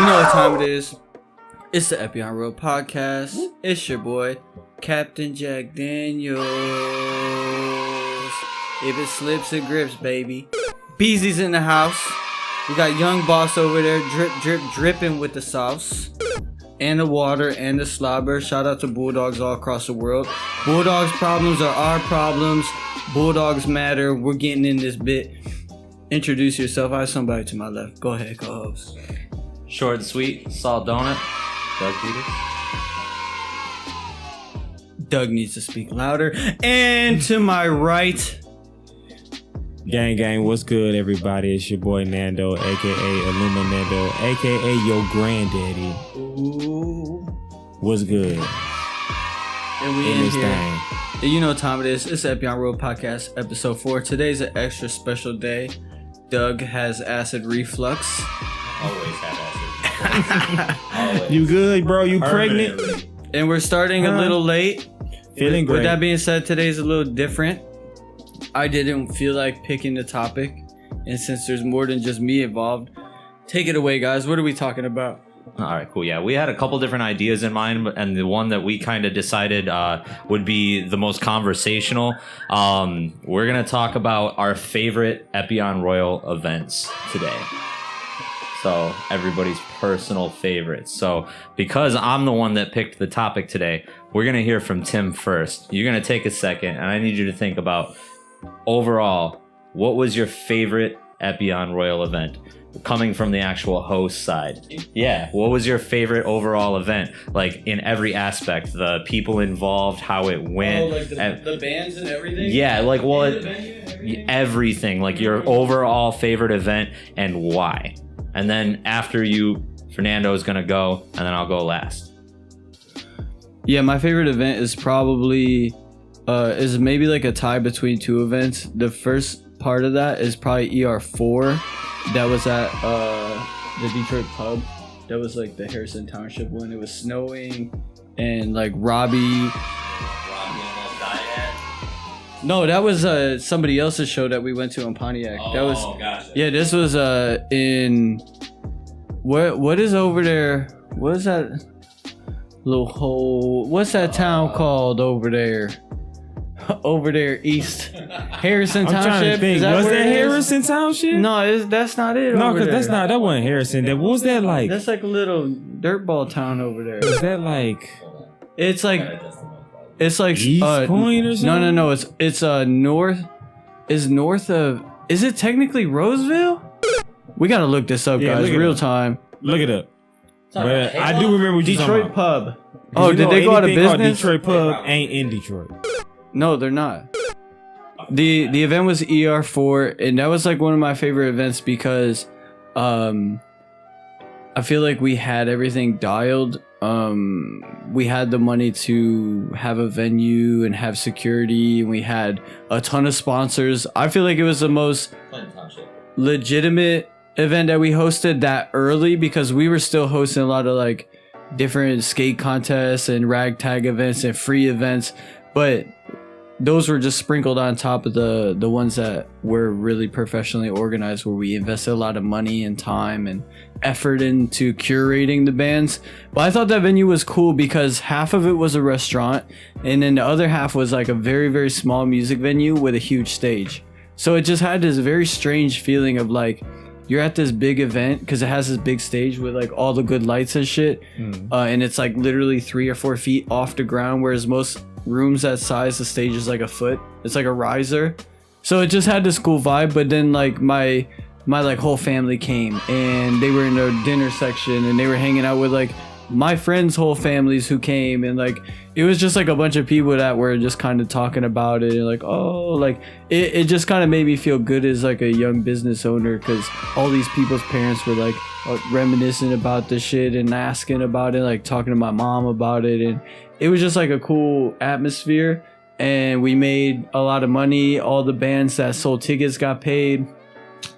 know what time it is. It's the Epyon Royal podcast. It's your boy, Captain Jack Daniels. If it slips, it grips, baby. Beezy's in the house. We got Young Boss over there, dripping with the sauce. And the water and the slobber. Shout out to Bulldogs all across the world. Bulldogs' problems are our problems. Bulldogs matter. We're getting in this bit. Introduce yourself. I have somebody to my left. Go ahead, co-host. Short and sweet, salt donut. Doug Peters. Doug needs to speak louder. And to my right, Gang, what's good, everybody? It's your boy Nando, aka Illuminando, aka your granddaddy. ooh, What's good? and we In in this here. thing. And you know what time it is. It's the Epyon Royal podcast, episode 4. Today's an extra special day. Doug has acid reflux. Always have acid. Always. You good, bro? You pregnant? Permanently. And we're starting a little late. Feeling With great. that being said, today's a little different. I didn't feel like picking the topic. And since there's more than just me involved, take it away, guys. What are we talking about? All right, cool. Yeah, we had a couple different ideas in mind, and the one that we kind of decided would be the most conversational. We're going to talk about our favorite Epyon Royal events today. So everybody's personal favorites. So because I'm the one that picked the topic today, we're going to hear from Tim first. You're going to take a second, and I need you to think about overall, what was your favorite Epyon Royal event? Coming from the actual host side. Yeah, what was your favorite overall event? Like in every aspect, the people involved, how it went. the bands and everything? Yeah, like well, And the venue and everything? everything, like your overall favorite event and why. And then after you, Fernando is gonna go, and then I'll go last. Yeah, my favorite event is probably is maybe like a tie between two events. The first part of that is probably ER4. That was at the Detroit pub. That was like the Harrison Township one. It was snowing and like Robbie almost died at. No, that was somebody else's show that we went to in Pontiac. That was gotcha. yeah, this was in what is over there? What is that little hole? What's that town called over there? Over there, east Harrison I'm trying to Township. think. Is that Was where that it is? Harrison Township? No, that's not it. No, over because that's there. not. That wasn't Harrison. What was that like? That's like a little dirtball town over there. Was that like It's like East Point or something? No. It's north. Is north of? Is it technically Roseville? We gotta look this up, Yeah, guys. look it Real up. time. Look it up. But I do remember what you talking Detroit about. pub. Oh, You did know they go out of anything called business? Detroit pub ain't in Detroit. No, they're not. The event was ER4, and that was like one of my favorite events because I feel like we had everything dialed. We had the money to have a venue and have security, and we had a ton of sponsors. I feel like it was the most legitimate event that we hosted that early because we were still hosting a lot of like different skate contests and ragtag events and free events, but those were just sprinkled on top of the ones that were really professionally organized, where we invested a lot of money and time and effort into curating the bands. But I thought that venue was cool because half of it was a restaurant, and then the other half was like a very, very small music venue with a huge stage. So it just had this very strange feeling of like you're at this big event because it has this big stage with like all the good lights and shit, and it's like literally 3 or 4 feet off the ground, whereas most rooms that size, the stage is like a foot. It's like a riser. So it just had this cool vibe. But then like my like whole family came, and they were in the dinner section, and they were hanging out with like my friends' whole families who came, and like it was just like a bunch of people that were just kind of talking about it, and like, oh, like it just kind of made me feel good as like a young business owner, because all these people's parents were like reminiscing about the shit and asking about it, like talking to my mom about it, and it was just like a cool atmosphere. And we made a lot of money. All the bands that sold tickets got paid.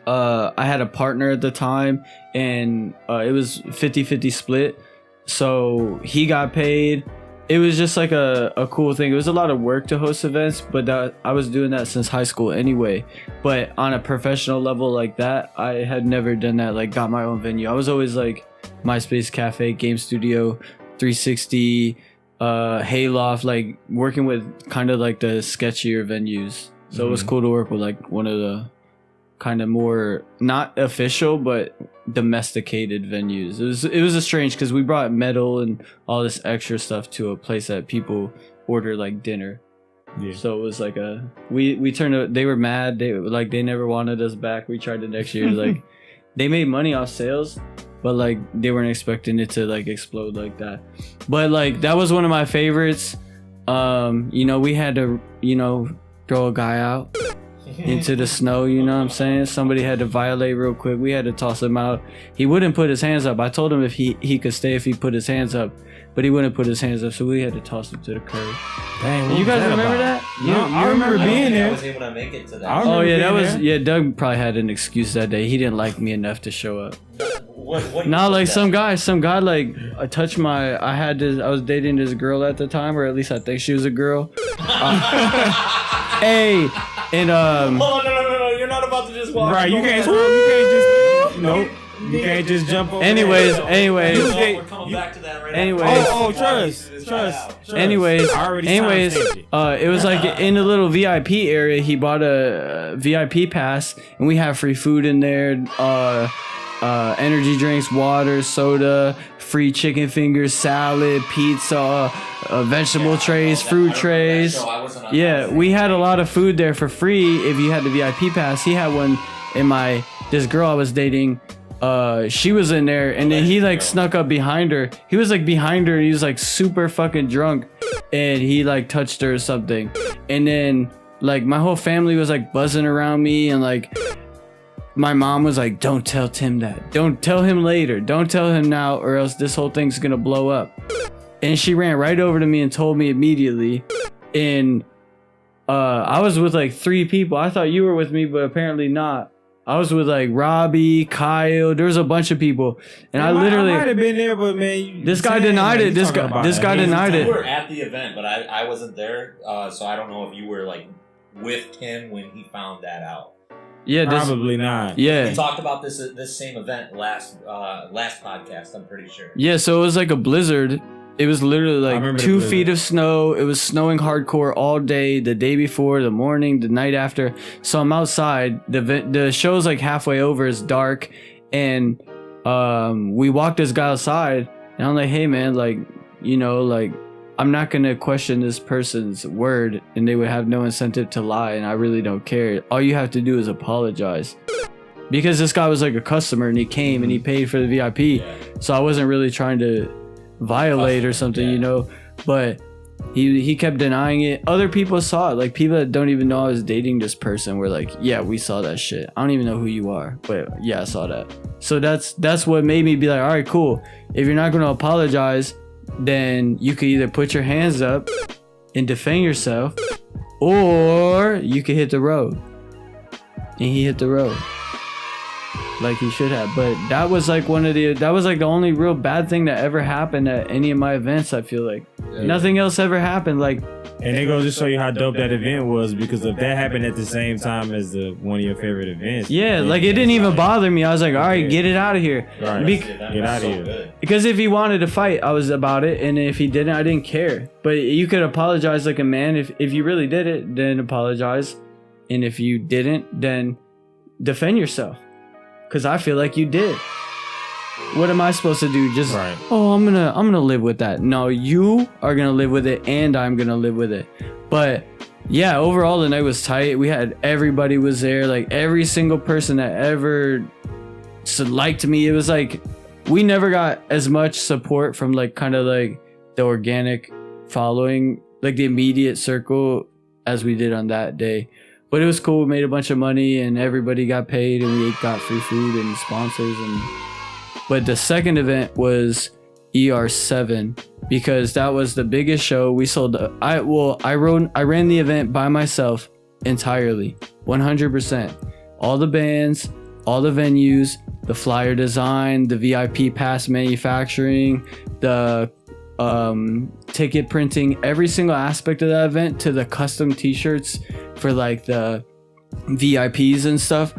I had a partner at the time, and it was 50-50 split, so he got paid. It was just like a cool thing. It was a lot of work to host events, but I was doing that since high school anyway. But on a professional level like that, I had never done that, like got my own venue. I was always like MySpace Cafe, Game Studio, 360, Hayloft, like working with kind of like the sketchier venues. So it was cool to work with like one of the kind of more not official but domesticated venues. It was a strange because we brought metal and all this extra stuff to a place that people order like dinner. Yeah. So it was like we turned they were mad. They never wanted us back. We tried it next year. Like they made money off sales, but like they weren't expecting it to like explode like that. But like that was one of my favorites. We had to throw a guy out into the snow, you know what I'm saying? Somebody had to violate real quick. We had to toss him out. He wouldn't put his hands up. I told him if he could stay if he put his hands up, but he wouldn't put his hands up, so we had to toss him to the curb. Dang, you guys remember that? I remember being there. I was able to make it to that. Doug probably had an excuse that day. He didn't like me enough to show up. What Nah, like some guy like touched I was dating this girl at the time, or at least I think she was a girl. Hey, and Oh no! You're not about to just walk. Right, you can't just nope. You can't just jump over. Anyways. We're coming back to that right Anyways. Trust. Anyways, it it was like in the little VIP area. He bought a VIP pass, and we have free food in there. Energy drinks, water, soda, free chicken fingers, salad, pizza, vegetable trays, fruit trays. Yeah, we had a lot of food there for free if you had the VIP pass. He had one in this girl I was dating. She was in there, and then he like snuck up behind her. He was like behind her, and he was like super fucking drunk, and he like touched her or something. And then like my whole family was like buzzing around me, and like my mom was like, "Don't tell Tim that. Don't tell him later. Don't tell him now, or else this whole thing's gonna blow up." And she ran right over to me and told me immediately. And I was with like 3 people. I thought you were with me, but apparently not. I was with like Robbie, Kyle. There was a bunch of people, and I literally might have been there, but man, this guy denied it. This guy denied it. You were at the event, but I wasn't there, so I don't know if you were like with Tim when he found that out. Yeah, probably not. Yeah, we talked about this same event last podcast. I'm pretty sure. Yeah, so it was like a blizzard. It was literally like 2 feet of snow. It was snowing hardcore all day, the day before, the morning, the night after. So I'm outside. The show's like halfway over. It's dark. And we walked this guy outside. And I'm like, hey, man, like, I'm not going to question this person's word. And they would have no incentive to lie. And I really don't care. All you have to do is apologize. Because this guy was like a customer and he came and he paid for the VIP. Yeah. So I wasn't really trying to violate or something, but he kept denying it. Other people saw it, like people that don't even know I was dating this person were like, yeah, we saw that shit. I don't even know who you are, but yeah, I saw that. So that's what made me be like, all right, cool. If you're not going to apologize, then you could either put your hands up and defend yourself, or you could hit the road. And he hit the road like he should have. But that was like the only real bad thing that ever happened at any of my events. I feel like nothing else ever happened. Like, and it goes to show you how dope that event was, because if that happened at the same time as one of your favorite events, like it didn't even bother me. I was like, all right, get it out of here. Right. Get out of here. Because if he wanted to fight, I was about it, and if he didn't, I didn't care. But you could apologize like a man. If you really did it, then apologize, and if you didn't, then defend yourself. Because I feel like you did. What am I supposed to do? Just, I'm gonna live with that. No, you are gonna live with it, and I'm gonna live with it. But yeah, overall the night was tight. We had everybody was there, like every single person that ever liked me. It was like we never got as much support from like kind of like the organic following, like the immediate circle, as we did on that day. But it was cool. We made a bunch of money and everybody got paid and we got free food and sponsors. But the second event was ER7, because that was the biggest show. We sold. I ran the event by myself entirely, 100%. All the bands, all the venues, the flyer design, the VIP pass manufacturing, the ticket printing, every single aspect of that event, to the custom t-shirts for like the VIPs and stuff.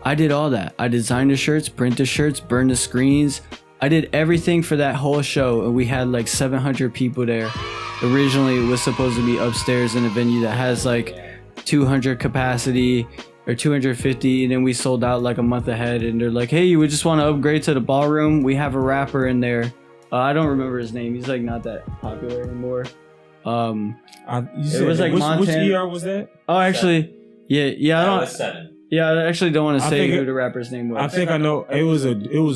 I did all that. I designed the shirts, print the shirts, burn the screens. I did everything for that whole show, and we had like 700 people there. Originally, it was supposed to be upstairs in a venue that has like 200 capacity or 250, and then we sold out like a month ahead. And they're like, "Hey, you just want to upgrade to the ballroom? We have a rapper in there. I don't remember his name. He's like not that popular anymore." It was like which Montana. ER was that? Oh, actually, yeah. I That don't. was 7. Yeah, I actually don't want to I say think who it- the rapper's name was. I think I know. It was a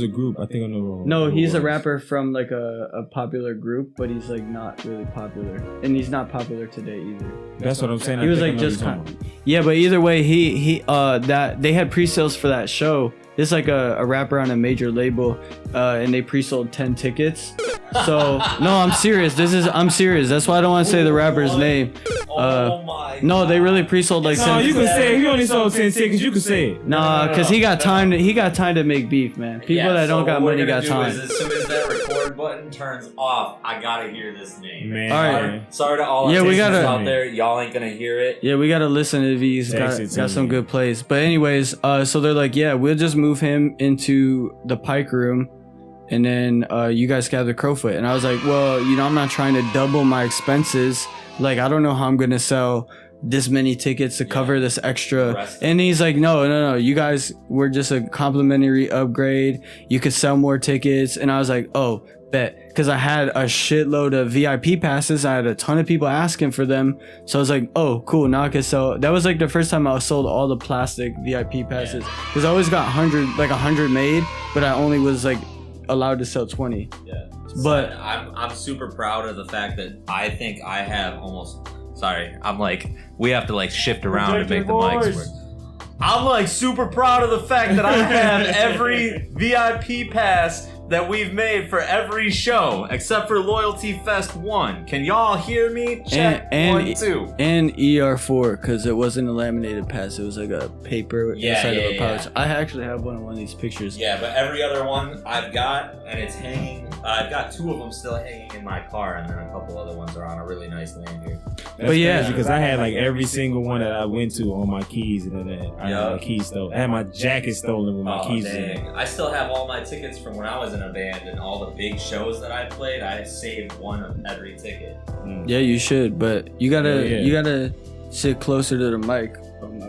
group. I think I know. No, who it he's a was. rapper from like a popular group, but he's like not really popular, and he's not popular today either. That's what I'm saying. He was like just kind of, yeah, but either way, he that they had pre-sales for that show. It's like a rapper on a major label, and they pre-sold 10 tickets. So no, I'm serious. I'm serious. That's why I don't want to say the rapper's name. Oh my! No, they really pre-sold like. No, 10 you can say if you only sold 10 tickets, you can say it. Nah, cause he got time. He got time to make beef, man. People that don't got money got time. As soon as that record button turns off, I gotta hear this name. Man. All right. Sorry to all Yeah, our we listeners gotta- out there. Y'all ain't gonna hear it. Yeah, we gotta listen if he's Text it to got some me. good plays. But anyways, so they're like, yeah, we'll just move him into the Pike room, and then you guys can have the Crowfoot. And I was like, well, I'm not trying to double my expenses. Like, I don't know how I'm gonna sell this many tickets to cover this extra. Rest. And he's like, no, you guys, we're just a complimentary upgrade. You could sell more tickets. And I was like, oh, bet. Because I had a shitload of VIP passes. I had a ton of people asking for them. So I was like, oh, cool. Now I can sell. That was like the first time I sold all the plastic VIP passes. Because I always got 100 made, but I only was like allowed to sell 20. Yeah. But I'm super proud of the fact that I think I have almost. Sorry, I'm like, we have to like shift around to make the mics work. I'm like super proud of the fact that I have every VIP pass that we've made for every show except for Loyalty Fest 1. Can y'all hear me? Check and 1, 2. And ER4, because it wasn't a laminated pass. It was like a paper inside of a pouch. Yeah. I actually have one of these pictures. Yeah, but every other one I've got, and it's hanging. I've got 2 of them still hanging in my car, and then a couple other ones are on a really nice lanyard. But yeah. because I had like every single one that I went to on my keys, and then I had my keys stolen. I had my jacket stolen with my keys in it. Dang. I still have all my tickets from when I was in a band, and all the big shows that I played. I saved one of every ticket. Yeah, you should, but you gotta Yeah. you gotta sit closer to the mic.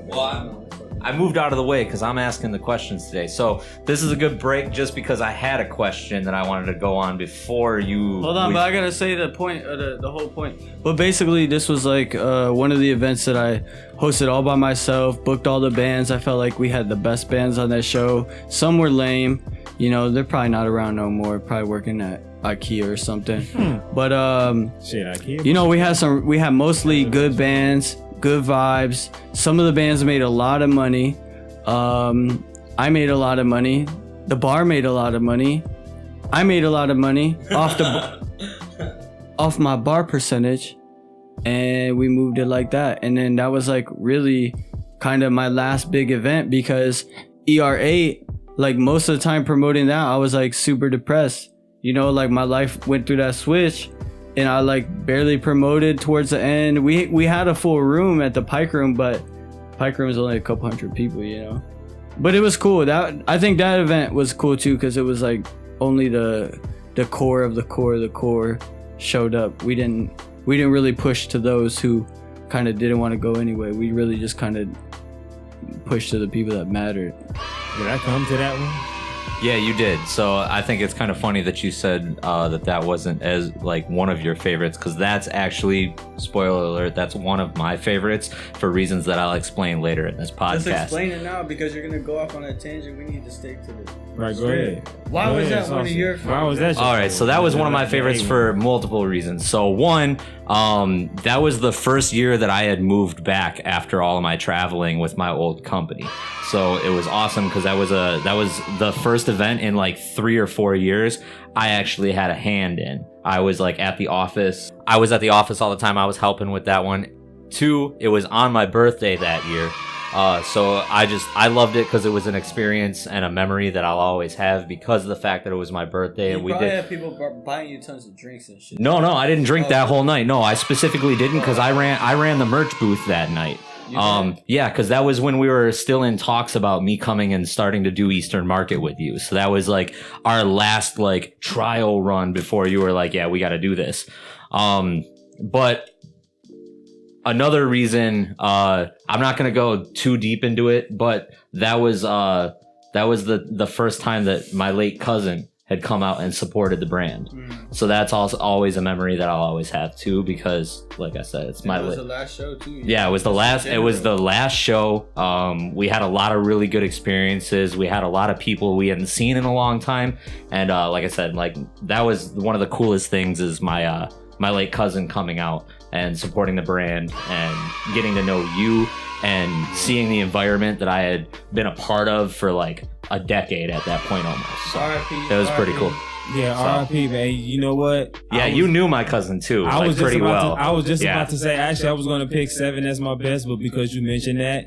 Well, I moved out of the way because I'm asking the questions today. So this is a good break just because I had a question that I wanted to go on before you. Hold on, but I gotta say the point, the whole point. But basically, this was like one of the events that I hosted all by myself, booked all the bands. I felt like we had the best bands on that show. Some were lame, they're probably not around no more, probably working at IKEA or something. But Shit, IKEA. we had mostly good bands, good vibes. Some of the bands made a lot of money. I made a lot of money. The bar made a lot of money. I made a lot of money off my bar percentage, and we moved it like that. And then that was like really kind of my last big event, because ER8, like most of the time promoting that, I was like super depressed. Like my life went through that switch, and I like barely promoted towards the end. We had a full room at the Pike room, but Pike room is only a couple hundred people, But it was cool. I think that event was cool too, because it was like only the core of the core of the core showed up. We didn't really push to those who kind of didn't want to go anyway. We really just kind of pushed to the people that mattered. Did I come to that one? Yeah, you did. So I think it's kind of funny that you said that wasn't as like one of your favorites, because that's actually, spoiler alert, that's one of my favorites for reasons that I'll explain later in this podcast. Just explain it now, because you're gonna go off on a tangent. We need to stick to this. Right, go ahead. Why was that one of your favorites? Why was that? All right, so that was one of my favorites for multiple reasons. So one, that was the first year that I had moved back after all of my traveling with my old company. So it was awesome, because that was the first event in like 3 or 4 years I actually had a hand in. I was like at the office. I was at the office all the time. I was helping with that one. 2, it was on my birthday that year. So I loved it because it was an experience and a memory that I'll always have because of the fact that it was my birthday. And we did have people buying you tons of drinks and shit. No, I didn't drink that whole night. No, I specifically didn't, because I ran the merch booth that night. Yeah, because that was when we were still in talks about me coming and starting to do Eastern Market with you. So that was like our last like trial run before you were like, yeah, we got to do this. But another reason, I'm not going to go too deep into it, but that was the first time that my late cousin had come out and supported the brand. So that's also always a memory that I'll always have too, because like I said, it's my. It was the last show too. Yeah, it was the last. It was the last show. We had a lot of really good experiences. We had a lot of people we hadn't seen in a long time, and like I said, like that was one of the coolest things is my late cousin coming out and supporting the brand and getting to know you and seeing the environment that I had been a part of for like a decade at that point almost. So it was pretty cool. Yeah, RIP, man. You know what? Yeah, you knew my cousin too. I was pretty well. I was just about to say, actually, I was going to pick 7 as my best, but because you mentioned that,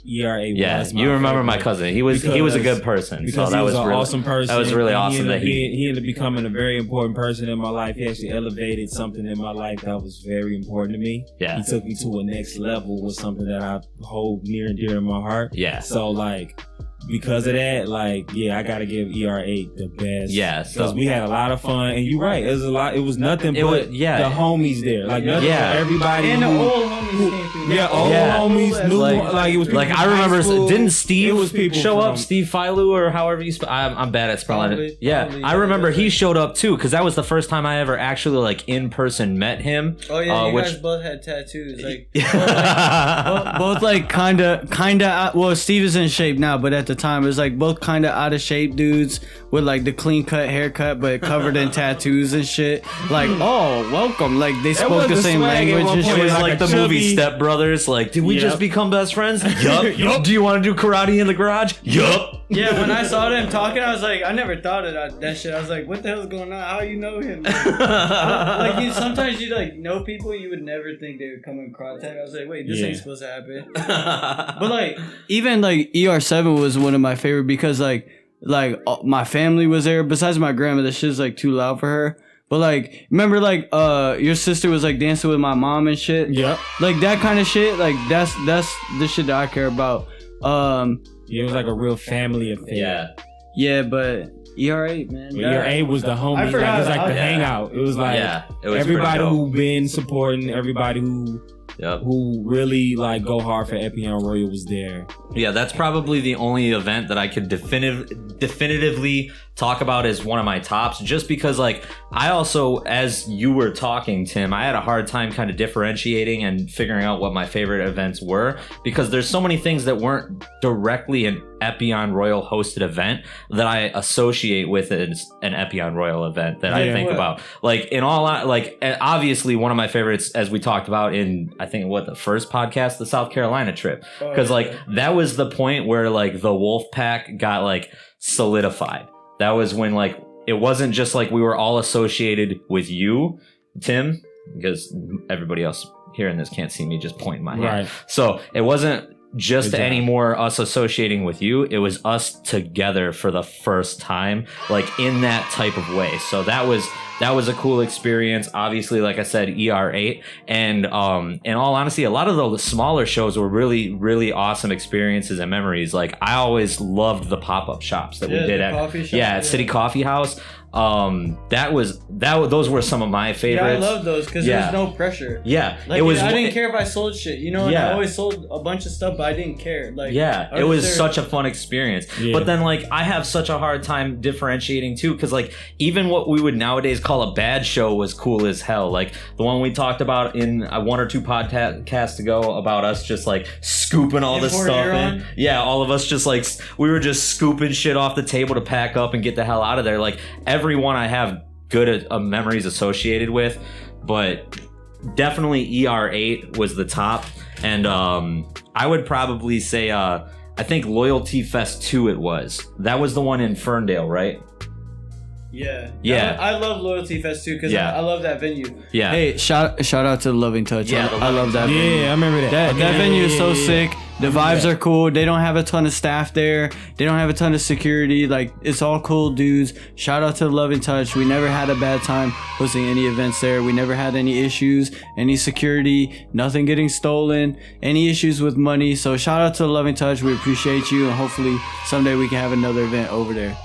ERA yeah, was my you remember favorite. my cousin. He was a good person. Because so that he was an really, awesome person. That was really awesome that he ended up becoming a very important person in my life. He actually elevated something in my life that was very important to me. Yeah. He took me to a next level with something that I hold near and dear in my heart. Yeah. So like, because of that, like, yeah, I gotta give ER8 the best. Yeah, because we had a lot of fun, and you're right, it was a lot. It was nothing but the homies there, like nothing but everybody. And the old homies came through. Yeah, old homies, new, like it was. Like I remember, didn't Steve show up? from- Steve Filou or however you spell. I'm bad at spelling Probably, it. Yeah, probably, I yeah, remember that's he right. showed up too because that was the first time I ever actually like in person met him. Oh yeah, you which guys both had tattoos. Like both like kind of. Well, Steve is in shape now, but at the time it was like both kind of out of shape dudes with like the clean cut haircut, but covered in tattoos and shit. Like, oh, welcome. Like they spoke the same language and It shit. was like like a the movie chubby- Step Brothers. Like, did we Yep. just become best friends? Yup. Do you want to do karate in the garage? Yup. Yeah, when I saw them talking, I was like, I never thought of that shit. I was like, what the hell's going on? How you know him? Like, sometimes you like know people you would never think they would come in contact. I was like, wait, this ain't supposed to happen. But like, even like ER7 was one of my favorite because like my family was there. Besides my grandma, the shit's like too loud for her. But like, remember like your sister was like dancing with my mom and shit. Yep. Like that kind of shit. Like that's the shit that I care about. Yeah, it was like a real family affair. Yeah, but ER8, man. But ER8 was the homie. I forgot Like, it was like about the that. hangout. It was like it was everybody pretty dope. who been supporting, everybody who really like go hard for Epyon Royal was there. Yeah, that's probably the only event that I could definitively talk about as one of my tops, just because like I also, as you were talking, Tim, I had a hard time kind of differentiating and figuring out what my favorite events were, because there's so many things that weren't directly an Epyon Royal hosted event that I associate with as an Epyon Royal event that I think about. Like in all, like obviously one of my favorites, as we talked about in I think the first podcast, the South Carolina trip, because like that was the point where like the wolf pack got like solidified. That was when like it wasn't just like we were all associated with you, Tim, because everybody else hearing this can't see me just pointing my hand. So it wasn't just anymore us associating with you. It was us together for the first time, like in that type of way. So that was a cool experience. Obviously, like I said, ER8, and in all honesty, a lot of the smaller shows were really, really awesome experiences and memories. Like I always loved the pop-up shops that we did at City Coffee House. Those were some of my favorites. Yeah, I love those because there's no pressure. Yeah, like, I didn't care if I sold shit, you know. And I always sold a bunch of stuff, but I didn't care. Like, it was such a fun experience. But then, like, I have such a hard time differentiating too, because like even what we would nowadays call a bad show was cool as hell. Like the one we talked about in one or two podcasts ago about us just like scooping all this stuff in. Yeah, all of us just like we were just scooping shit off the table to pack up and get the hell out of there. Like everyone I have good memories associated with, but definitely ER8 was the top. And I would probably say I think Loyalty Fest 2 that was the one in Ferndale, right? Yeah. Yeah. I love Loyalty Fest too because Yeah. I love that venue. Yeah. Hey, shout out to the Loving Touch. Yeah, I love that venue. Yeah, I remember that. That venue is so Yeah. sick. The vibes are cool. They don't have a ton of staff there. They don't have a ton of security. Like, it's all cool dudes. Shout out to the Loving Touch. We never had a bad time hosting any events there. We never had any issues, any security, nothing getting stolen, any issues with money. So shout out to the Loving Touch. We appreciate you, and hopefully someday we can have another event over there.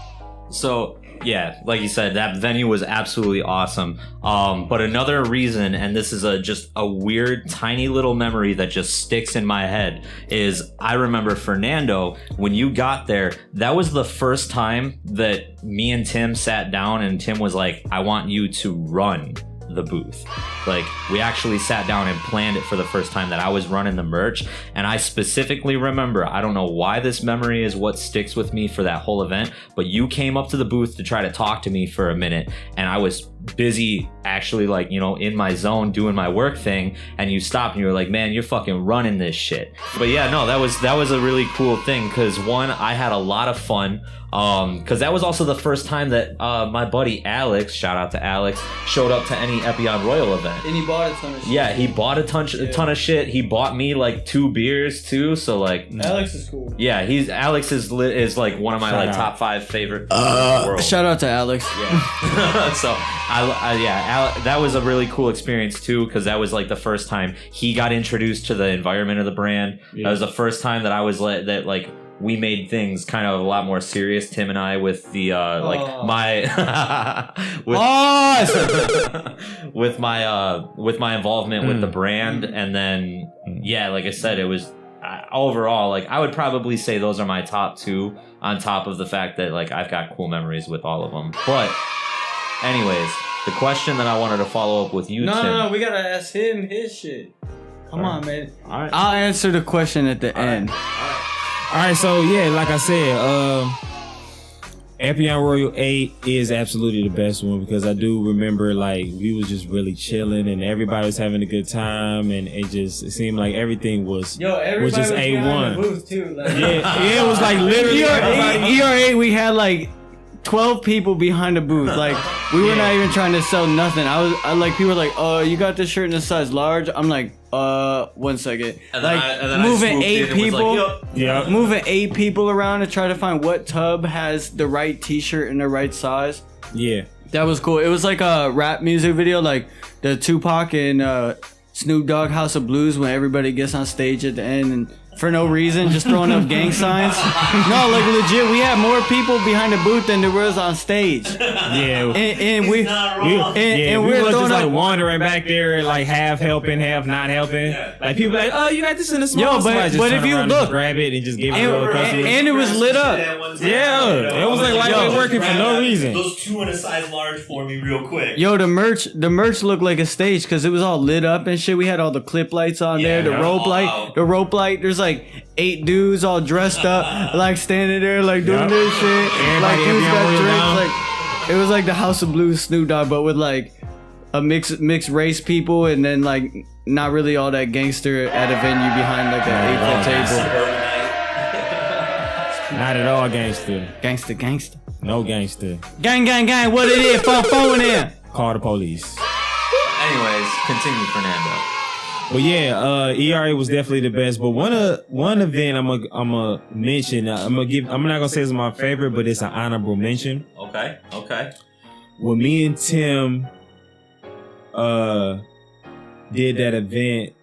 So yeah, like you said, that venue was absolutely awesome. But another reason, and this is just a weird, tiny little memory that just sticks in my head, is I remember Fernando, when you got there, that was the first time that me and Tim sat down and Tim was like, I want you to run the booth. Like, we actually sat down and planned it for the first time, that I was running the merch. And I specifically remember, I don't know why this memory is what sticks with me for that whole event, but you came up to the booth to try to talk to me for a minute, and I was busy actually, like, you know, in my zone doing my work thing, and you stopped and you were like, man, you're fucking running this shit. But yeah, no, that was a really cool thing, because one, I had a lot of fun, because that was also the first time that my buddy Alex, shout out to Alex, showed up to any Epyon Royal event. And he bought a ton of shit. Yeah, he bought a ton of shit. He bought me like 2 beers too, so like Alex is cool. yeah, Alex is like one of my Shout like out. top 5 favorite people in the world. Shout out to Alex. Yeah. So that was a really cool experience too, because that was like the first time he got introduced to the environment of the brand. Yeah. That was the first time that I was like we made things kind of a lot more serious, Tim and I, with the with my involvement with the brand. And then yeah, like I said, it was overall, like, I would probably say those are my top 2, on top of the fact that like I've got cool memories with all of them. But anyways, the question that I wanted to follow up with you, Tim. No, we gotta ask him his shit. Come on, man. All right. I'll answer the question at the end. All right, so yeah, like I said, Epyon Royal 8 is absolutely the best one, because I do remember, like, we was just really chilling and everybody was having a good time, and it seemed like everything was Everybody just was behind A1. the booth too. Like, Yeah, it was like literally everybody. ER8, we had like 12 people behind the booth. Like, we were not even trying to sell nothing. I like, people were like, oh, you got this shirt in a size large? I'm like, 1 second. And like, then moving I 8 people. Like, Yeah. Moving 8 people around to try to find what tub has the right t-shirt in the right size. Yeah. That was cool. It was like a rap music video, like the Tupac and Snoop Dogg House of Blues, when everybody gets on stage at the end and for no reason just throwing up gang signs. No, like, legit, we had more people behind the booth than there was on stage. Yeah. And we we we're was throwing just like up. wandering back there, like half helping, half not helping. Like, people like, oh, you got this in the small. Yo, but just if turn you around and look- just grab it and just give it to the customer. And it was lit up. Yeah, it was like lightweight working for no reason. Those 2 in a size large for me real quick. Yo, the merch looked like a stage because it was all lit up and shit. We had all the clip lights on there, the rope light. There's like 8 dudes all dressed up, like standing there, like doing this shit. Like, Everybody dudes Epyon got Royal drinks. down. Like, it was like the House of Blues Snoop Dogg, but with like a mixed race people, and then like not really all that gangster at a venue behind like an 8-foot table. Not at all gangster. Gangster. No gangster. Gang. What it is? Phone in. Call the police. anyways, continue, Fernando. But yeah, ERA was definitely the best. But one event I'm gonna mention. I'm not gonna say it's my favorite, but it's an honorable mention. Okay. When me and Tim did that event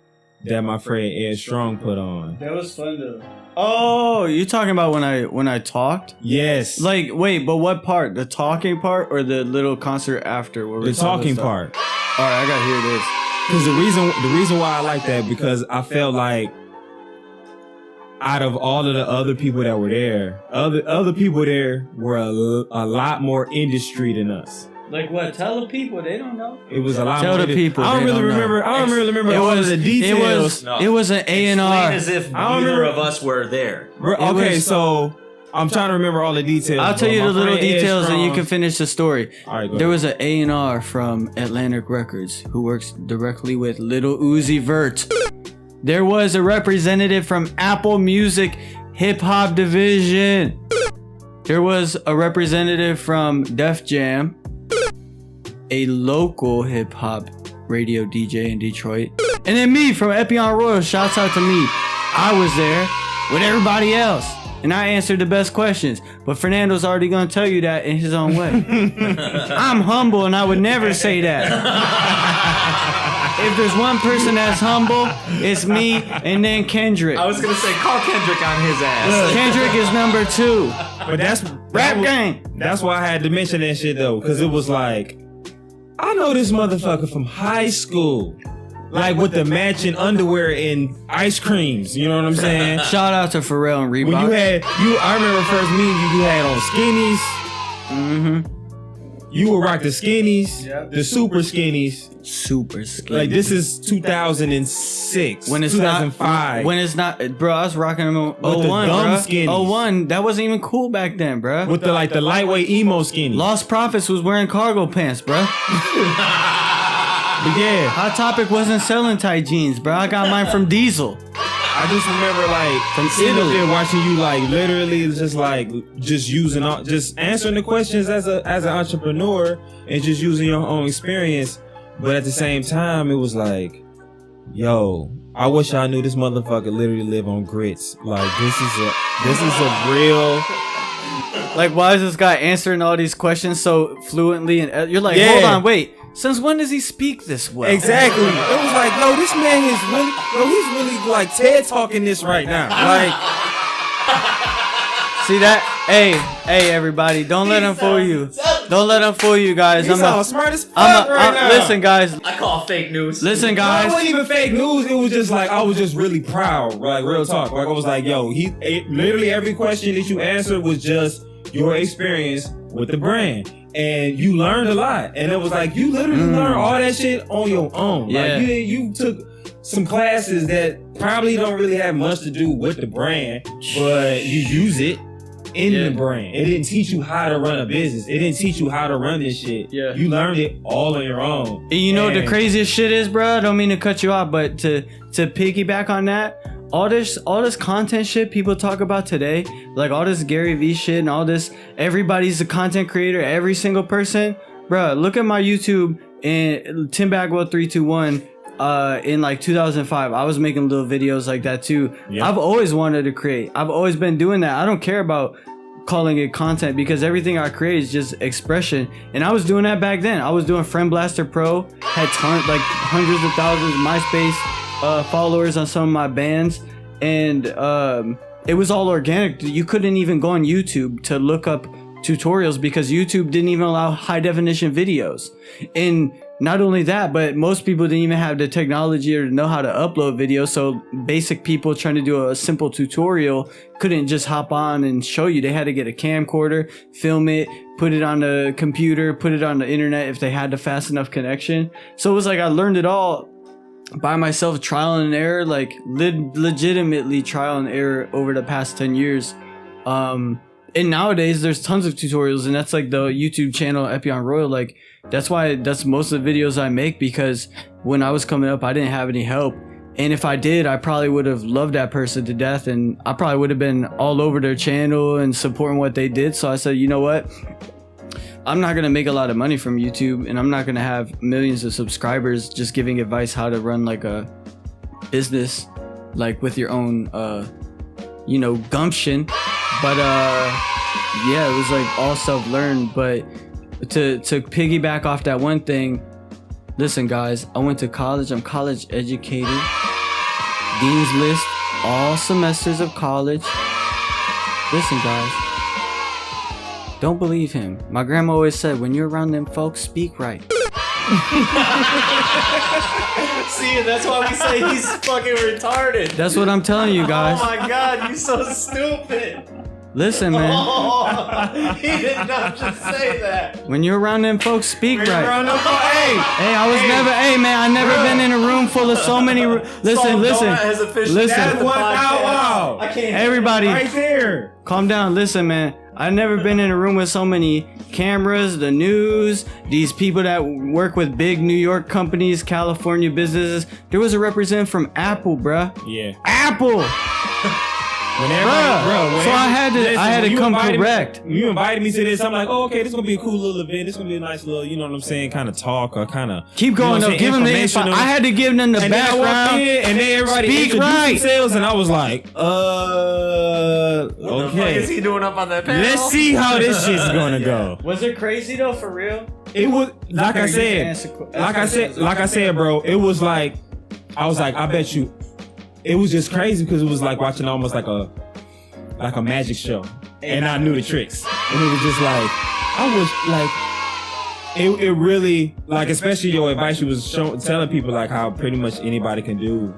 that my friend Ed Strong put on. That was fun though. Oh, you talking about when I talked? Yes. Like, wait, but what part? The talking part or the little concert after? Where we The saw talking stuff? part. All right, I gotta hear this. Because the reason why I like that, because I felt like out of all of the other people that were there, other people there were a lot more industry than us. Like what? Tell the people, they don't know. It was a lot Tell more. the people, I don't they really don't know. remember. I don't really remember It all was of the details. No. It was an A&R. Explain as if I don't neither remember- of us were there. Okay, was- so I'm trying to remember all the details. I'll tell but you my the little friend Ed details and you Strong- can finish the story. All right, go There ahead. was an A&R from Atlantic Records who works directly with Lil Uzi Vert. There was a representative from Apple Music Hip Hop Division. There was a representative from Def Jam, a local hip hop radio DJ in Detroit, and then me from Epyon Royal. Shouts out to me. I was there with everybody else, and I answered the best questions. But Fernando's already gonna tell you that in his own way. I'm humble, and I would never say that. If there's one person that's humble, it's me, and then Kendrick. I was gonna say, call Kendrick on his ass. Kendrick is number 2. But that's Rap gang. That's why I had to mention that shit though, because it was like, I know this motherfucker from high school, like with the matching underwear and ice creams. You know what I'm saying? Shout out to Pharrell and Reebok. When I remember first meeting you had on skinnies. Mm-hmm. You would rock the skinnies, the super skinnies. Super skinny. Like this is 2006, when it's 2005. When it's not, bro, I was rocking them in 01, the dumb bro. skinnies. 01, that wasn't even cool back then, bro. With the lightweight emo skinnies. Lost Profits was wearing cargo pants, bro. But yeah, Hot Topic wasn't selling tight jeans, bro. I got mine from Diesel. I just remember from sitting up there watching you literally just answering the questions as an entrepreneur and just using your own experience. But at the same time, it was like, yo, I wish I knew this motherfucker literally live on grits. Like this is a real. Like, why is this guy answering all these questions so fluently? And you're like, Yeah. hold on, wait. Since when does he speak this well? Exactly. It was like, yo, this man is really, he's really like TED talking this right now. Like, see that? Hey, everybody, don't let him fool you. Don't let him fool you, guys. he's all smart as fuck right now. Listen, guys. I call fake news. Listen, It guys. wasn't even fake news. It was just like I was just really proud, like real talk. Like I was like, yo, literally every question that you answered was just your experience with the brand, and you learned a lot. And it was like you literally learned all that shit on your own. Yeah. Like you took some classes that probably don't really have much to do with the brand, but you use it in the brand. It didn't teach you how to run a business. It didn't teach you how to run this shit. Yeah. You learned it all on your own. And you know what the craziest shit is, bro? I don't mean to cut you off, but to piggyback on that, all this content shit people talk about today, like all this Gary Vee shit and all this, everybody's a content creator, every single person, bro. Look at my YouTube and Tim Bagwell 321. In like 2005, I was making little videos like that too. Yep. I've always wanted to create. I've always been doing that. I don't care about calling it content because everything I create is just expression. And I was doing that back then. I was doing Friend Blaster Pro, had hundreds of thousands of MySpace followers on some of my bands, and it was all organic. You couldn't even go on YouTube to look up tutorials because YouTube didn't even allow high definition videos. And not only that, but most people didn't even have the technology or know how to upload videos. So basic people trying to do a simple tutorial couldn't just hop on and show you. They had to get a camcorder, film it, put it on the computer, put it on the internet if they had a fast enough connection. So it was like I learned it all by myself, trial and error, like legitimately trial and error over the past 10 years. And nowadays there's tons of tutorials, and that's like the YouTube channel Epyon Royal. Like that's most of the videos I make, because when I was coming up I didn't have any help, and if I did, I probably would have loved that person to death, and I probably would have been all over their channel and supporting what they did. So I said, you know what, I'm not gonna make a lot of money from YouTube, and I'm not gonna have millions of subscribers just giving advice how to run like a business, like with your own gumption. But yeah, it was like all self-learned. But to piggyback off that one thing, listen guys, I went to college. I'm college educated, Dean's List, all semesters of college. Listen guys, don't believe him. My grandma always said, when you're around them folks, speak right. See, that's why we say he's fucking retarded. That's what I'm telling you guys. Oh my god, you so stupid. Listen, man. Oh, he did not just say that. When you're around them folks, speak right. Hey, I never been in a room full of so many. Listen. That's one out. I can't. Everybody, Right there. calm down. Listen, man. I've never been in a room with so many cameras, the news, these people that work with big New York companies, California businesses. There was a representative from Apple, bruh. Yeah. Apple. When everybody, so I had to come correct. You invited me to this. I'm like, oh, okay, this is gonna be a cool little event. This is gonna be a nice little, you know what I'm saying, kind of talk or kind of keep going. Give them the info. I had to give them the background. And then everybody introduced themselves, and I was like, What the fuck okay. is he doing up on that panel? Let's see how this shit's gonna go. Was it crazy though, for real? It was like I said, bro. It was like I was like, I bet you. It was just crazy because it was like watching almost like a magic show, and I knew the tricks, and it was just like I was like, it really like, especially your advice you was telling people like how pretty much anybody can do,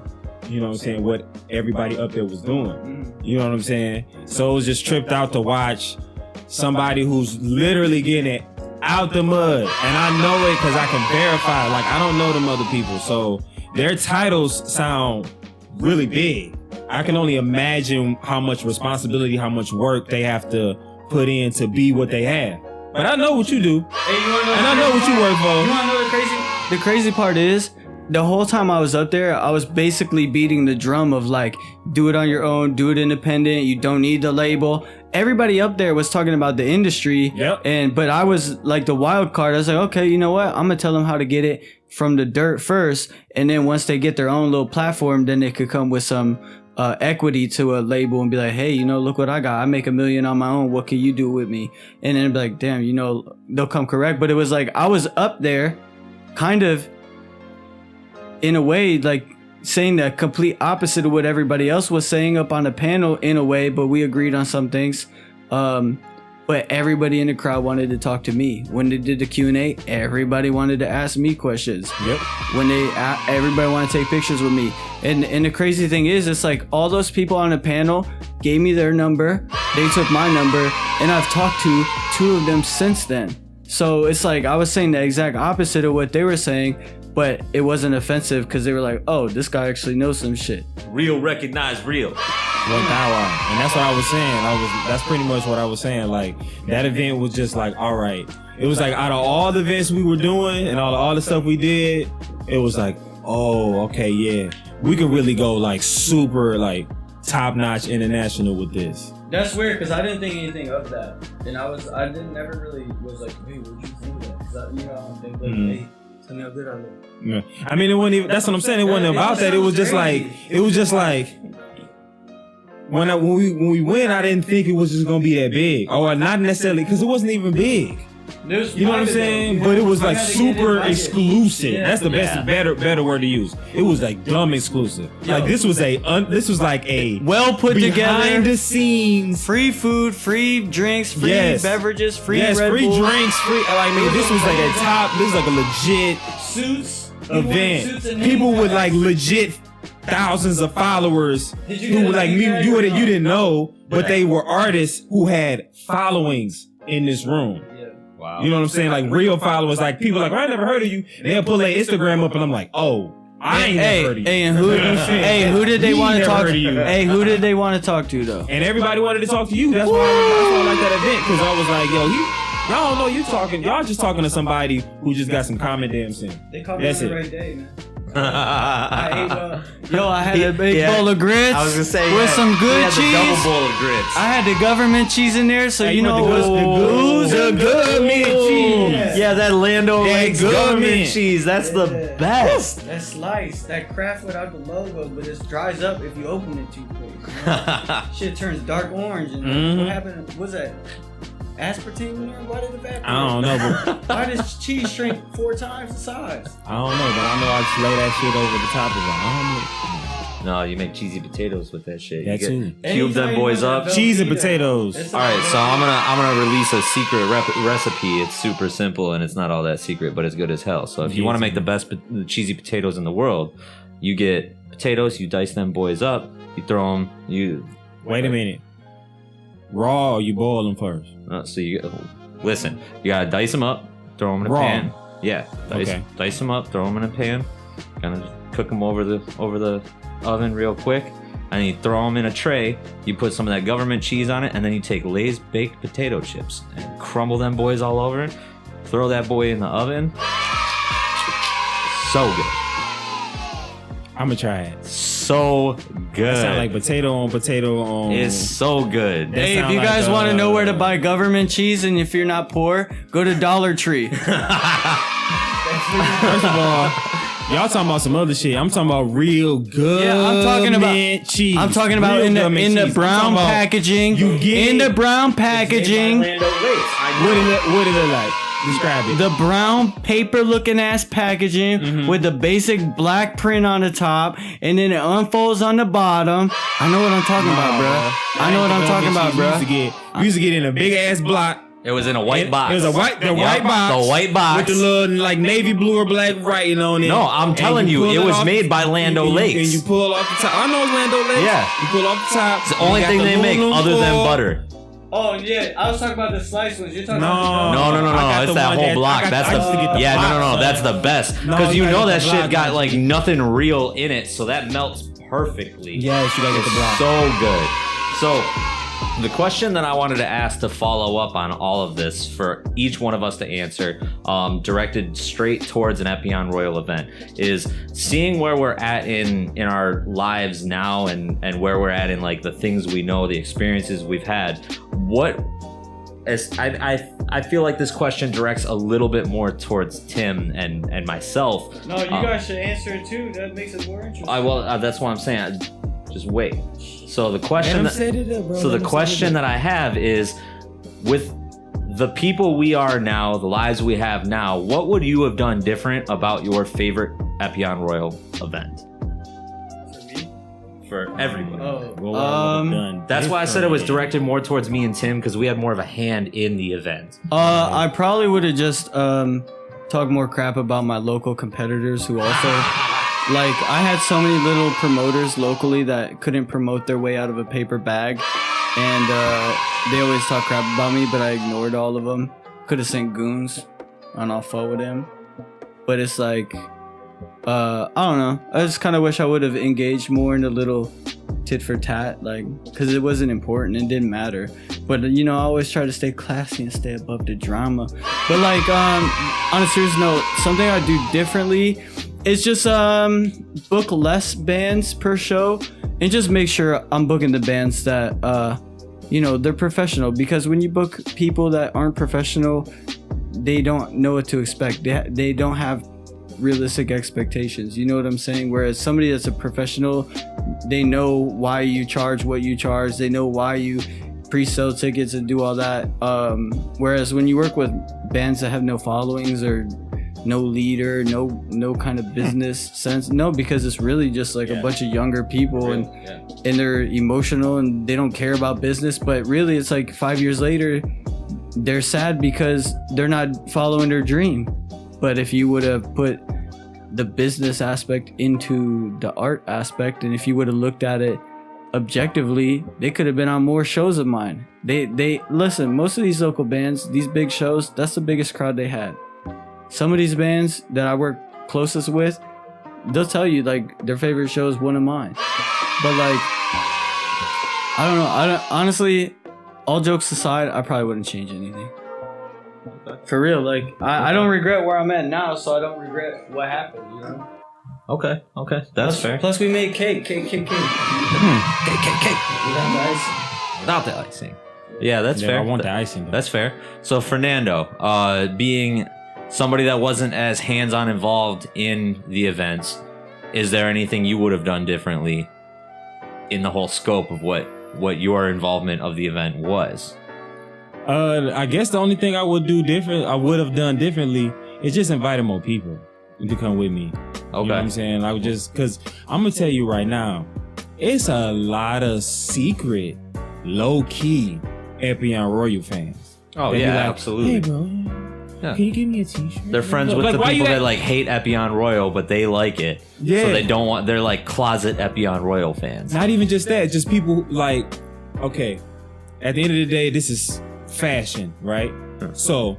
you know what I'm saying, what everybody up there was doing, you know what I'm saying. So it was just tripped out to watch somebody who's literally getting it out the mud, and I know it because I can verify. Like I don't know them other people, so their titles sound really big. I can only imagine how much responsibility, how much work they have to put in to be what they have. But I know what you do, Hey, you wanna know and I know what you work for. You wanna know the crazy? The crazy part is, the whole time I was up there, I was basically beating the drum of like, do it on your own, do it independent. You don't need the label. Everybody up there was talking about the industry, but I was like the wild card. I was like, okay, you know what? I'm gonna tell them how to get it from the dirt first, and then once they get their own little platform, then they could come with some equity to a label and be like, hey, you know, look what I got. I make $1 million on my own. What can you do with me? And then be like, damn, you know, they'll come correct. But it was like I was up there, kind of in a way, like saying the complete opposite of what everybody else was saying up on the panel in a way, but we agreed on some things. But everybody in the crowd wanted to talk to me. When they did the Q&A, everybody wanted to ask me questions. Yep. When everybody wanted to take pictures with me. And the crazy thing is, it's like all those people on the panel gave me their number. They took my number, and I've talked to 2 of them since then. So it's like I was saying the exact opposite of what they were saying, but it wasn't offensive because they were like, oh, this guy actually knows some shit. Real recognize real. And that's what I was saying. That's pretty much what I was saying. Like that event was just like, all right. It was like out of all the events we were doing and all the stuff we did, it was like, oh, okay, yeah, we could really go like super like top notch international with this. That's weird because I didn't think anything of that, and I never really was like, hey, would you think that? Because you know, I don't think like, hey, tell me how good I look. Yeah. I mean, it wasn't even. That's what I'm saying. It wasn't about that. It was just like. When we went, I didn't think it was just gonna be that big, or not necessarily because it wasn't even big. You know what I'm saying? But it was like super exclusive. That's the better word to use. It was like dumb exclusive. Like this was like a well put together, behind the scenes, free food, free drinks, free beverages, free Red free Bull. drinks, free. Like this was like a top. This was like a legit Suits event. People with like legit thousands of followers who were like me. You didn't know, but they were artists who had followings in this room. Wow. You know what I'm saying? Like real followers, like people like, I never heard of you. They'll pull their Instagram up and I'm like, oh, I ain't never heard of you. And who did they want to talk to? Hey, who did they want to talk to though? And everybody wanted to talk to you. That's why I like that event, because I was like, yo, y'all don't know you talking. Y'all just talking to somebody who just got some common damn sense. They called me on the right day, man. I had a big bowl of grits. I was gonna say with some good cheese. Double bowl of grits. I had the government cheese in there, so you know the good mint cheese. Yeah, that Land O'Lakes government cheese. That's the best. That slice, that craft without the logo, but it dries up if you open it too quick. You know? Shit turns dark orange. And what happened? What's that? Aspartame in there? Why did it evaporate? I don't know, but why does cheese shrink 4 times the size? I don't know, but I know I just lay that shit over the top of it. No, you make cheesy potatoes with that shit. That too. Cube them boys up. Cheese and potatoes. All right, so I'm gonna release a secret recipe. It's super simple and it's not all that secret, but it's good as hell. So if you want to make the best cheesy potatoes in the world, you get potatoes, you dice them boys up, you throw them. Wait a minute. Raw, or you boil them first? So you listen. You gotta dice them up, throw them in a pan. Yeah, dice them up, throw them in a pan. Kind of cook them over the oven real quick, and you throw them in a tray. You put some of that government cheese on it, and then you take Lay's baked potato chips and crumble them boys all over it. Throw that boy in the oven. So good. I'm gonna try it. so good. That sound like potato on potato on. It's so good. That Hey, if sound you like, guys want to know where to buy government cheese, and if you're not poor, go to Dollar Tree. First of all, y'all talking about some other shit. I'm talking about real good. Yeah, I'm talking about cheese. I'm talking about Real in the government cheese. brown packaging. You get in the brown packaging. What it look like? Describe it. The brown paper-looking ass packaging with the basic black print on the top, and then it unfolds on the bottom. I know what I'm talking about, bro. I know what I'm talking about, bro. We used to get in a big ass block. It was in a white box. It was white box. The white box. With the little like navy blue or black writing on it. No, I'm telling you, it was made by Land O'Lakes. And you pull off the top. I know it's Land O'Lakes. Yeah. You pull off the top. It's the only thing they make other than butter. Oh yeah, I was talking about the sliced ones. You're talking No. about No. It's that whole block. That's the no. That's the best because you know that shit got like nothing real in it, so that melts perfectly. Yes, you gotta get the block. So good. So the question that I wanted to ask to follow up on all of this for each one of us to answer, directed straight towards an Epyon Royal event, is seeing where we're at in our lives now and where we're at in like the things we know, the experiences we've had. I feel like this question directs a little bit more towards Tim and myself. No, you guys should answer it too. That makes it more interesting. That's what I'm saying. Just wait. So the question that I have is, with the people we are now, the lives we have now, what would you have done different about your favorite Epyon Royal event? For me? For everybody. That's why I said it was directed more towards me and Tim, because we had more of a hand in the event. I probably would have just talked more crap about my local competitors who also. Like, I had so many little promoters locally that couldn't promote their way out of a paper bag. And they always talk crap about me, but I ignored all of them. Could have sent goons on all four with him. But it's like, I don't know. I just kind of wish I would have engaged more in the little tit for tat, like, because it wasn't important. It didn't matter. But, you know, I always try to stay classy and stay above the drama. But, like, on a serious note, something I do differently... It's just book less bands per show and just make sure I'm booking the bands that you know, they're professional, because when you book people that aren't professional, they don't know what to expect. They don't have realistic expectations. You know what I'm saying? Whereas somebody that's a professional, they know why you charge what you charge. They know why you pre-sell tickets and do all that. Whereas when you work with bands that have no followings or no leader, no kind of business sense. No, because it's really just like a bunch of younger people and they're emotional and they don't care about business. But really, it's like 5 years later, they're sad because they're not following their dream. But if you would have put the business aspect into the art aspect, and if you would have looked at it objectively, they could have been on more shows of mine. They listen, most of these local bands, these big shows, that's the biggest crowd they had. Some of these bands that I work closest with, they'll tell you like their favorite show is one of mine. But like, I don't know. Honestly, all jokes aside, I probably wouldn't change anything. For real, like I don't regret where I'm at now, so I don't regret what happened. You know. Okay, that's fair. Plus, we made cake. Cake. Without the icing. Yeah, that's fair. I want the icing. That's fair. So Fernando, being somebody that wasn't as hands-on involved in the events, is there anything you would have done differently in the whole scope of what your involvement of the event was? I guess the only thing I would have done differently is just inviting more people to come with me. Okay. You know what I'm saying? Like, just because I'm gonna tell you right now, it's a lot of secret, low-key Epyon Royal fans. Oh They be yeah, like, absolutely. Hey bro, Yeah. can you give me a t-shirt? They're friends with Like, the why people you that like hate Epyon Royal, but they like it. Yeah. So they don't want. They're like closet Epyon Royal fans. Not even just that, just people like, okay, at the end of the day, this is fashion, right? So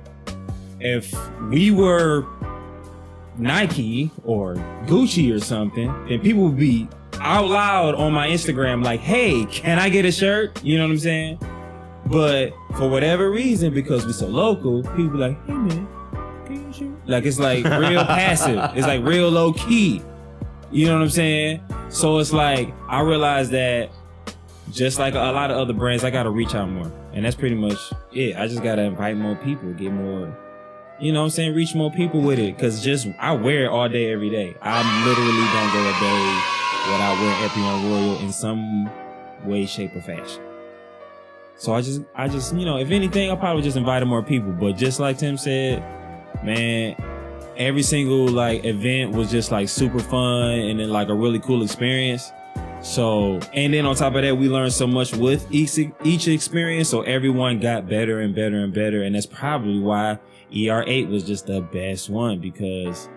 if we were Nike or Gucci or something, then people would be out loud on my Instagram like, hey, can I get a shirt? You know what I'm saying? But for whatever reason, because we're so local, people like, hey man, can you get a shirt? Like, it's like real passive. It's like real low key. You know what I'm saying? So it's like I realized that just like a lot of other brands, I gotta reach out more, and that's pretty much it. I just gotta invite more people, get more. You know what I'm saying? Reach more people with it. Cause just, I wear it all day, every day. I literally don't go a day without wearing Epyon Royal in some way, shape, or fashion. So I just, you know, if anything, I'll probably just invite more people. But just like Tim said, man, every single like event was just like super fun and then like a really cool experience. So, and then on top of that, we learned so much with each experience. So everyone got better and better and better. And that's probably why ER8 was just the best one, because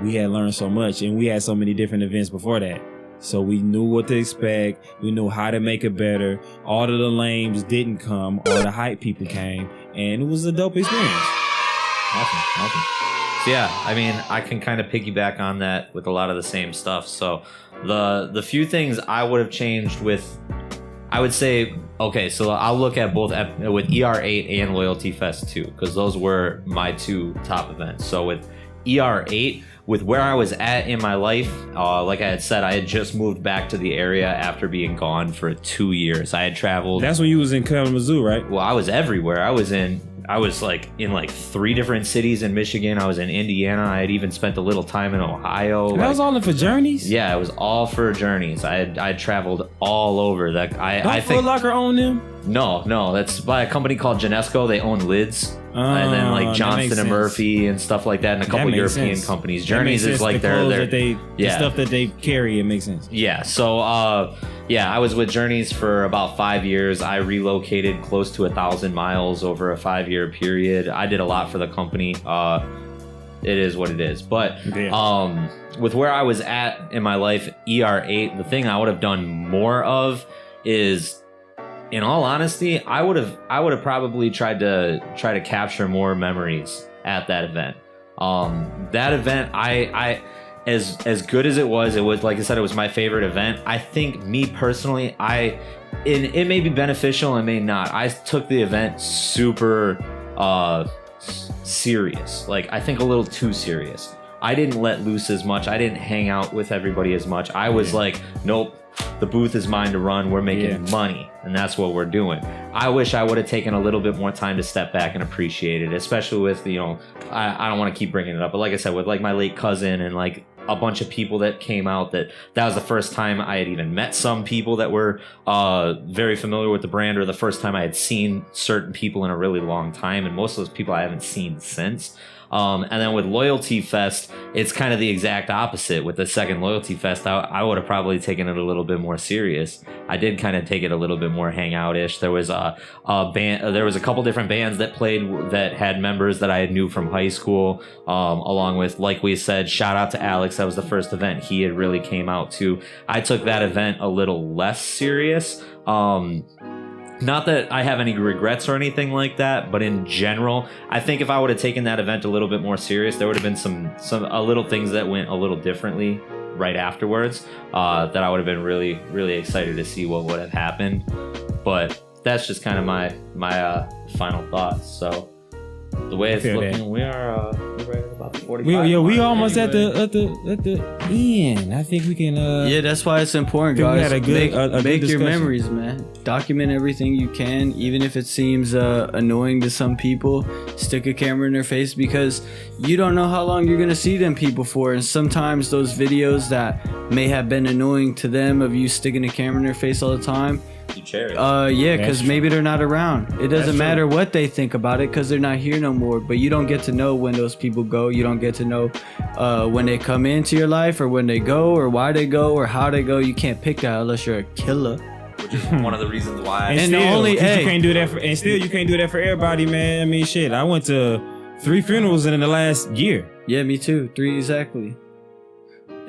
we had learned so much and we had so many different events before that. So we knew what to expect. We knew how to make it better. All of the lames didn't come. All the hype people came. And it was a dope experience. Awesome. So yeah, I mean, I can kind of piggyback on that with a lot of the same stuff. So the few things I would have changed with, I would say, okay, so I'll look at both with ER8 and Loyalty Fest 2, because those were my two top events. So with ER8, with where I was at in my life, like I had said, I had just moved back to the area after being gone for 2 years. I had traveled. That's when you was in Kalamazoo, right? Well, I was everywhere. I was like in like 3 different cities in Michigan. I was in Indiana. I had even spent a little time in Ohio. That was all in for Journeys? Yeah, it was all for Journeys. I traveled all over. That I think Foot Locker own them? No, that's by a company called Genesco. They own Lids. And then like Johnston and Murphy and stuff like that, and a couple European companies. Journeys is like the stuff that they carry. It makes sense. Yeah. So I was with Journeys for about 5 years. I relocated close to 1,000 miles over a 5-year period. I did a lot for the company. It is what it is. But with where I was at in my life, ER8, the thing I would have done more of is, in all honesty, I would have probably tried to capture more memories at that event. That event, I as good as it was like I said, it was my favorite event. I think me personally, it may be beneficial and may not. I took the event super serious. Like, I think a little too serious. I didn't let loose as much. I didn't hang out with everybody as much. I was like, nope, the booth is mine to run. We're making money, and that's what we're doing. I wish I would have taken a little bit more time to step back and appreciate it, especially with, you know, I don't want to keep bringing it up, but like I said, with like my late cousin and like a bunch of people that came out, that was the first time I had even met some people that were very familiar with the brand, or the first time I had seen certain people in a really long time, and most of those people I haven't seen since. And then with Loyalty Fest, it's kind of the exact opposite. With the second Loyalty Fest, I would have probably taken it a little bit more serious. I did kind of take it a little bit more hangout-ish. There was a band. There was a couple different bands that played that had members that I knew from high school. Along with, like we said, shout out to Alex. That was the first event he had really came out to. I took that event a little less serious. Not that I have any regrets or anything like that, but in general, I think if I would have taken that event a little bit more serious, there would have been some little things that went a little differently right afterwards, that I would have been really, really excited to see what would have happened. But that's just kind of my final thoughts. So the way it's looking, we're right at about 45. We almost at the end. I think we can. Yeah, that's why it's important, guys. Make your discussion. memories, man. Document everything you can, even if it seems annoying to some people. Stick a camera in their face, because you don't know how long you're gonna see them people for, and sometimes those videos that may have been annoying to them of you sticking a camera in their face all the time. Because maybe they're not around. It doesn't matter what they think about it, because they're not here no more. But you don't get to know when those people go. You don't get to know when they come into your life, or when they go, or why they go, or how they go. You can't pick that unless you're a killer. Which is one of the reasons why. You can't do that. You can't do that for everybody, man. I mean, shit. I went to 3 funerals in the last year. Yeah, me too. 3 exactly.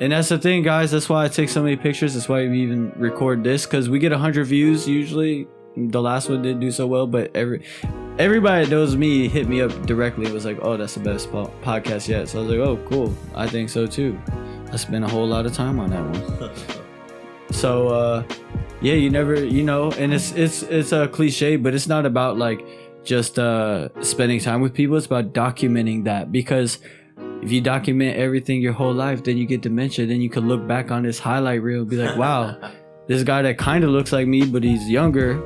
And that's the thing, guys. That's why I take so many pictures. That's why we even record this, because we get 100 views usually. The last one didn't do so well, but everybody that knows me hit me up directly. It was like, oh, that's the best podcast yet. So I was like, oh, cool. I think so too. I spent a whole lot of time on that one. So yeah, you never, and it's a cliche, but it's not about like just spending time with people. It's about documenting that, because if you document everything your whole life, then you get dementia. Then you can look back on this highlight reel and be like, wow, this guy that kind of looks like me, but he's younger.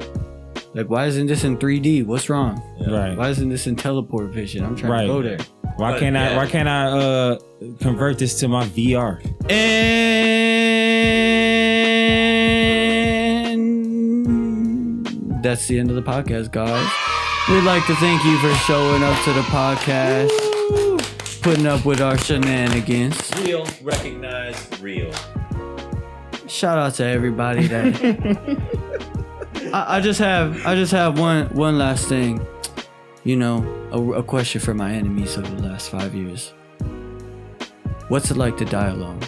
Like, why isn't this in 3D? What's wrong? Right. Why isn't this in teleport vision? I'm trying to go there. Why can't I convert this to my VR? And that's the end of the podcast, guys. We'd like to thank you for showing up to the podcast, putting up with our shenanigans. Real, recognize, real. Shout out to everybody that. I just have one last thing. You know, a question for my enemies of the last 5 years. What's it like to die alone?